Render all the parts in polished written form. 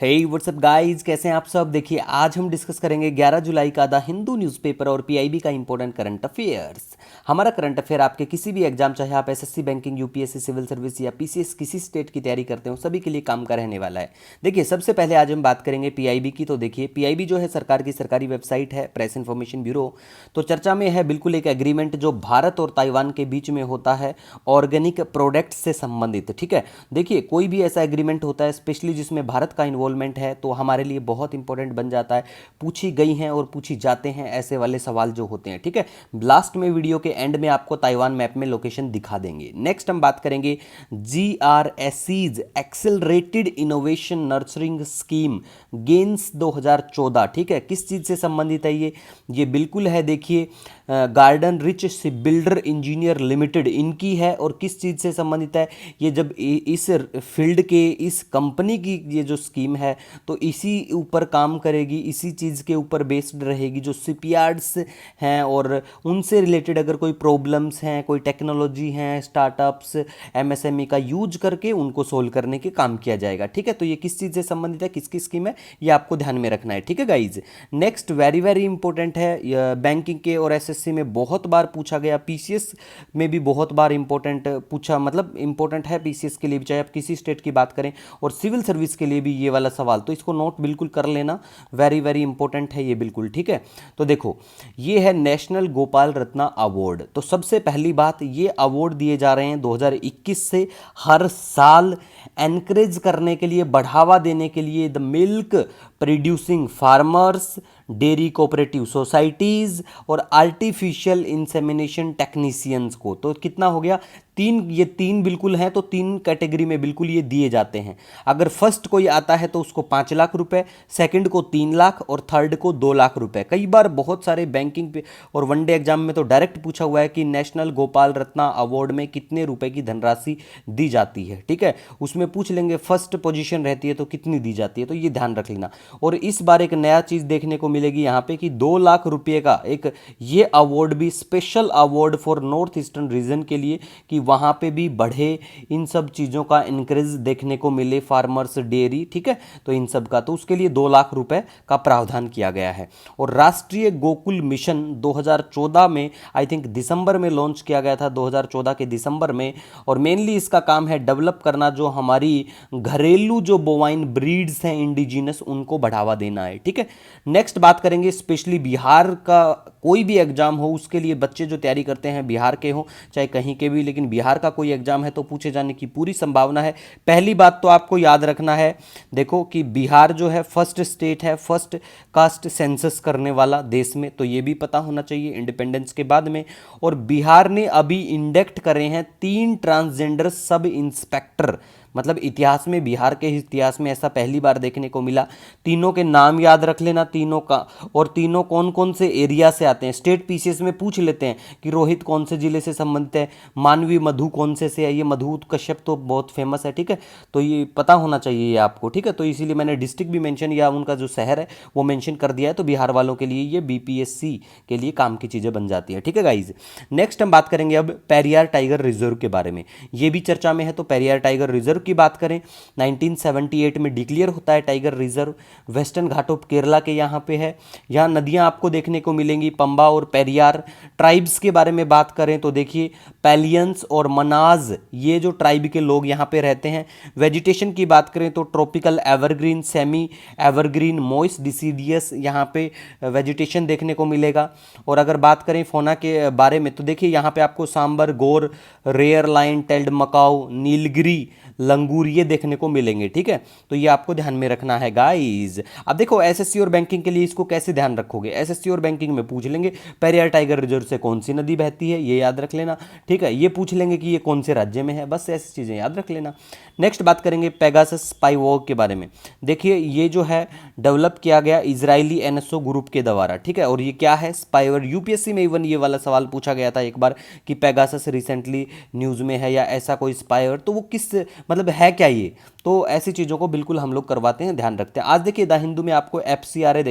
हे WhatsApp guys, कैसे हैं आप सब। देखिए आज हम डिस्कस करेंगे 11 जुलाई का द हिंदू न्यूज़पेपर और पीआईबी का इंपॉर्टेंट करंट अफेयर्स। हमारा करंट अफेयर आपके किसी भी एग्जाम, चाहे आप SSC banking, UPSC civil service या पीसीएस किसी स्टेट की तैयारी करते हो, सभी के लिए काम का रहने वाला है। देखिए सबसे पहले आज हम बात करेंगे पीआईबी की। तो देखिए पीआईबी जो है सरकार की सरकारी वेबसाइट है, प्रेस इन्फॉर्मेशन ब्यूरो। तो चर्चा में है बिल्कुल एक एग्रीमेंट जो भारत और ताइवान के बीच में होता है ऑर्गेनिक प्रोडक्ट से संबंधित। ठीक है, देखिए कोई भी ऐसा एग्रीमेंट होता है स्पेशली जिसमें भारत का इन्वॉल्वमेंट है तो हमारे लिए बहुत इंपॉर्टेंट बन जाता है। पूछी गई हैं और पूछी जाते हैं ऐसे वाले सवाल जो होते हैं। ठीक है, लास्ट में वीडियो के एंड में आपको ताइवान मैप में लोकेशन दिखा देंगे। नेक्स्ट हम बात करेंगे GRSE's accelerated innovation nurturing scheme GAINS 2014। ठीक है, किस चीज़ से संबंधित है ये बिल्कुल है देखिए garden rich ship builder engineer limited इनकी है। और किस चीज़ से संबंधित है ये, जब इस फील्ड के इस कंपनी की ये जो स्कीम है तो इसी ऊपर काम करेगी, इसी चीज़ के ऊपर बेस्ड रहेगी। जो शिपयार्ड्स हैं और उनसे रिलेटेड अगर कोई प्रॉब्लम्स हैं, कोई टेक्नोलॉजी हैं, स्टार्टअप्स एमएसएमई का यूज करके उनको सोल्व करने के काम किया जाएगा। ठीक है, तो ये किस चीज़ से संबंधित है, किसकी स्कीम है, ये आपको ध्यान में रखना है। ठीक है guys, next very very important है, बैंकिंग के और एसएससी में बहुत बार पूछा गया, पीसीएस में भी बहुत बार इंपॉर्टेंट पूछा, मतलब इंपॉर्टेंट है पीसीएस के लिए भी, चाहे आप किसी स्टेट की बात करें, और सिविल सर्विस के लिए भी ये वाला सवाल, तो इसको नोट बिल्कुल कर लेना, वेरी वेरी इंपॉर्टेंट है ये बिल्कुल। ठीक है, तो देखो ये है नेशनल गोपाल रत्ना अवार्ड। तो सबसे पहली बात, ये अवार्ड दिए जा रहे हैं 2021 से हर साल एनकरेज करने के लिए, बढ़ावा देने के लिए the milk producing farmers, dairy cooperative societies और आर्टिफिशियल इंसेमिनेशन टेक्नीशियंस को। तो कितना हो गया, ये तीन बिल्कुल हैं, तो तीन कैटेगरी में बिल्कुल ये दिए जाते हैं। अगर फर्स्ट कोई आता है तो उसको 5 लाख रुपए, सेकंड को 3 लाख और थर्ड को 2 लाख रुपए। कई बार बहुत सारे बैंकिंग पे और वनडे एग्जाम में तो डायरेक्ट पूछा हुआ है कि नेशनल गोपाल रत्ना अवार्ड में कितने रुपए की धनराशि दी जाती है। ठीक है, उसमें पूछ लेंगे फर्स्ट पोजीशन रहती है तो कितनी दी जाती है, तो ये ध्यान रख लेना। और इस बार एक नया चीज़ देखने को मिलेगी यहाँ पे कि 2 लाख रुपये का एक ये अवार्ड भी special award for north eastern region के लिए, कि वहाँ पे भी बढ़े, इन सब चीज़ों का इंक्रीज देखने को मिले, फार्मर्स डेयरी। ठीक है, तो इन सब का, तो उसके लिए 2 लाख रुपए का प्रावधान किया गया है। और राष्ट्रीय गोकुल मिशन 2014 में, आई थिंक दिसंबर में लॉन्च किया गया था, 2014 के दिसंबर में। और मेनली इसका काम है डेवलप करना जो हमारी घरेलू जो बोवाइन ब्रीड्स हैं इंडिजिनस, उनको बढ़ावा देना है। ठीक है, नेक्स्ट बात करेंगे स्पेशली बिहार का, कोई भी एग्जाम हो उसके लिए बच्चे जो तैयारी करते हैं बिहार के हो चाहे कहीं के भी, लेकिन बिहार का कोई एग्जाम है तो पूछे जाने की पूरी संभावना है। पहली बात तो आपको याद रखना है, देखो कि बिहार जो है फर्स्ट स्टेट है फर्स्ट कास्ट सेंसस करने वाला देश में, तो ये भी पता होना चाहिए इंडिपेंडेंस के बाद में। और बिहार ने अभी इंडक्ट करे हैं 3 ट्रांसजेंडर सब इंस्पेक्टर, मतलब इतिहास में, बिहार के इतिहास में ऐसा पहली बार देखने को मिला। तीनों के नाम याद रख लेना, तीनों का, और तीनों कौन कौन से एरिया से आते हैं। स्टेट पीसीएस में पूछ लेते हैं कि रोहित कौन से जिले से संबंधित है, मानवी मधु कौन से है, ये मधु कश्यप तो बहुत फेमस है। ठीक है, तो ये पता होना चाहिए ये आपको। ठीक है, तो इसीलिए मैंने डिस्ट्रिक्ट भी मेंशन या उनका जो शहर है वो मेंशन कर दिया है, तो बिहार वालों के लिए ये बीपीएससी के लिए काम की चीज़ें बन जाती है। ठीक है गाइज, नेक्स्ट हम बात करेंगे अब पेरियार टाइगर रिजर्व के बारे में, ये भी चर्चा में है। तो पेरियार टाइगर रिजर्व की बात करें, 1978 में डिक्लेयर होता है tiger reserve, western Ghat of Kerala के यहाँ पे है। यहाँ नदियाँ आपको देखने को मिलेंगी पंबा और पेरियार। ट्राइब्स के बारे में बात करें तो देखिए पैलियंस और मनाज, ये जो ट्राइब के लोग यहाँ पे रहते हैं। वेजिटेशन की बात करें तो tropical evergreen, semi evergreen, moist deciduous यहाँ पे वेजिटेशन देखने को मिलेगा। और अगर बात करें फौना के बारे में तो देखिए यहाँ पे आपको sambar, gaur, rare lion tailed macaque, Nilgiri, langur ये देखने को मिलेंगे। ठीक है, तो ये आपको ध्यान में रखना है गाइज। अब देखो एसएससी और बैंकिंग के लिए इसको कैसे ध्यान रखोगे, एसएससी और बैंकिंग में पूछ लेंगे पेरियार टाइगर रिजर्व से कौन सी नदी बहती है, ये याद रख लेना। ठीक है, ये पूछ लेंगे कि ये कौन से राज्य में है, बस ऐसी चीज़ें याद रख लेना। नेक्स्ट बात करेंगे पेगासस स्पाईवॉक के बारे में। देखिए ये जो है डेवलप किया गया इजरायली एनएसओ ग्रुप के द्वारा। ठीक है, और ये क्या है स्पाईवर, यूपीएससी में इवन ये वाला सवाल पूछा गया था एक बार कि पेगासस रिसेंटली न्यूज़ में है या ऐसा कोई स्पाईवर, तो वो किस मतलब है क्या ये। तो ऐसी चीज़ों को बिल्कुल हम लोग करवाते हैं, ध्यान रखते हैं। आज देखिए द हिंदू में आपको FCRA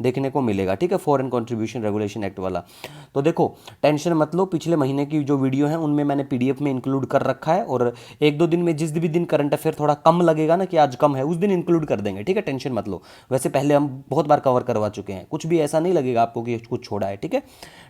देखने को मिलेगा, ठीक है, फॉरेन कंट्रीब्यूशन रेगुलेशन एक्ट वाला। तो देखो टेंशन मत लो, पिछले महीने की जो वीडियो है उनमें मैंने PDF में इंक्लूड कर रखा है, और एक दो दिन में जिस भी दिन करंट अफेयर थोड़ा कम लगेगा ना कि आज कम है, उस दिन इंक्लूड कर देंगे, ठीक है, टेंशन मत लो। वैसे पहले हम बहुत बार कवर करवा चुके हैं, कुछ भी ऐसा नहीं लगेगा आपको कि कुछ छोड़ा है, ठीक है।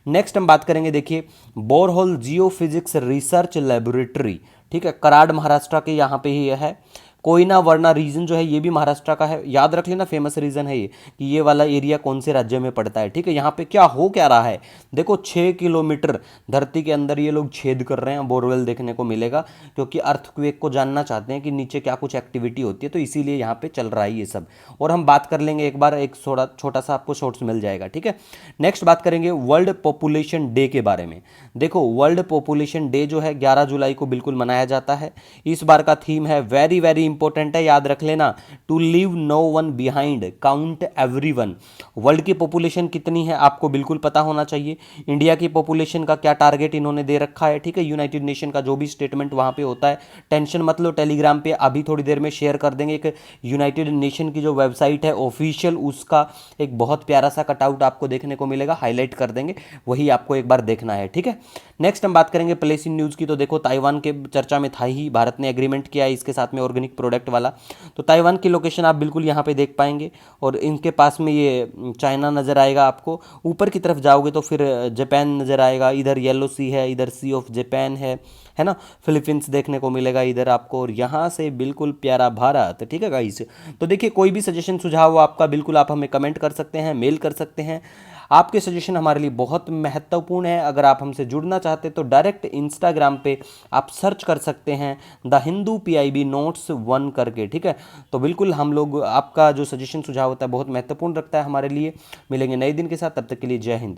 नेक्स्ट हम बात करेंगे, देखिए बोरहोल जियो फिजिक्स रिसर्च लेबोरेटरी, ठीक है, कराड़ महाराष्ट्र के यहाँ पे ही है। कोयना वर्ना रीजन जो है ये भी महाराष्ट्र का है, याद रख लेना, फेमस रीजन है ये कि ये वाला एरिया कौन से राज्य में पड़ता है, ठीक है। यहाँ पे क्या हो क्या रहा है, देखो 6 किलोमीटर धरती के अंदर ये लोग छेद कर रहे हैं, बोरवेल देखने को मिलेगा, क्योंकि अर्थक्वेक को जानना चाहते हैं कि नीचे क्या कुछ एक्टिविटी होती है, तो इसीलिए यहाँ पे चल रहा है ये सब। और हम बात कर लेंगे एक बार, एक छोटा सा आपको शॉर्ट्स मिल जाएगा, ठीक है। नेक्स्ट बात करेंगे वर्ल्ड पॉपुलेशन डे के बारे में। देखो वर्ल्ड पॉपुलेशन डे जो है 11 जुलाई को बिल्कुल मनाया जाता है। इस बार का थीम है वेरी वेरी इंपॉर्टेंट है, याद रख लेना, to leave no one behind, count everyone. World की पॉपुलेशन कितनी है आपको बिल्कुल पता होना चाहिए। इंडिया की पॉपुलेशन का क्या टारगेट इन्होंने दे रखा है, ठीक है, यूनाइटेड नेशन का जो भी स्टेटमेंट वहां पे होता है, टेंशन मत लो, टेलीग्राम पे अभी थोड़ी देर में शेयर कर देंगे। एक यूनाइटेड नेशन की जो वेबसाइट है ऑफिशियल, उसका एक बहुत प्यारा सा कटआउट आपको देखने को मिलेगा, हाईलाइट कर देंगे, वही आपको एक बार देखना है, ठीक है। नेक्स्ट हम बात करेंगे प्लेस इन न्यूज़ की। तो देखो ताइवान के चर्चा में था ही, भारत ने एग्रीमेंट किया है इसके साथ में ऑर्गेनिक प्रोडक्ट वाला, तो ताइवान की लोकेशन आप बिल्कुल यहाँ पे देख पाएंगे, और इनके पास में ये चाइना नज़र आएगा आपको। ऊपर की तरफ जाओगे तो फिर जापान नज़र आएगा, इधर येलो सी है, इधर सी ऑफ जापान है ना, फिलीपींस देखने को मिलेगा इधर आपको, और यहाँ से बिल्कुल प्यारा भारत, ठीक है गाइस। तो देखिए कोई भी सजेशन सुझाव हो आपका, बिल्कुल आप हमें कमेंट कर सकते हैं, मेल कर सकते हैं। आपके सजेशन हमारे लिए बहुत महत्वपूर्ण है। अगर आप हमसे जुड़ना चाहते तो डायरेक्ट इंस्टाग्राम पे आप सर्च कर सकते हैं द हिंदू PIB नोट्स 1 करके, ठीक है। तो बिल्कुल हम लोग आपका जो सजेशन सुझाव होता है बहुत महत्वपूर्ण रखता है हमारे लिए। मिलेंगे नए दिन के साथ, तब तक के लिए जय हिंद।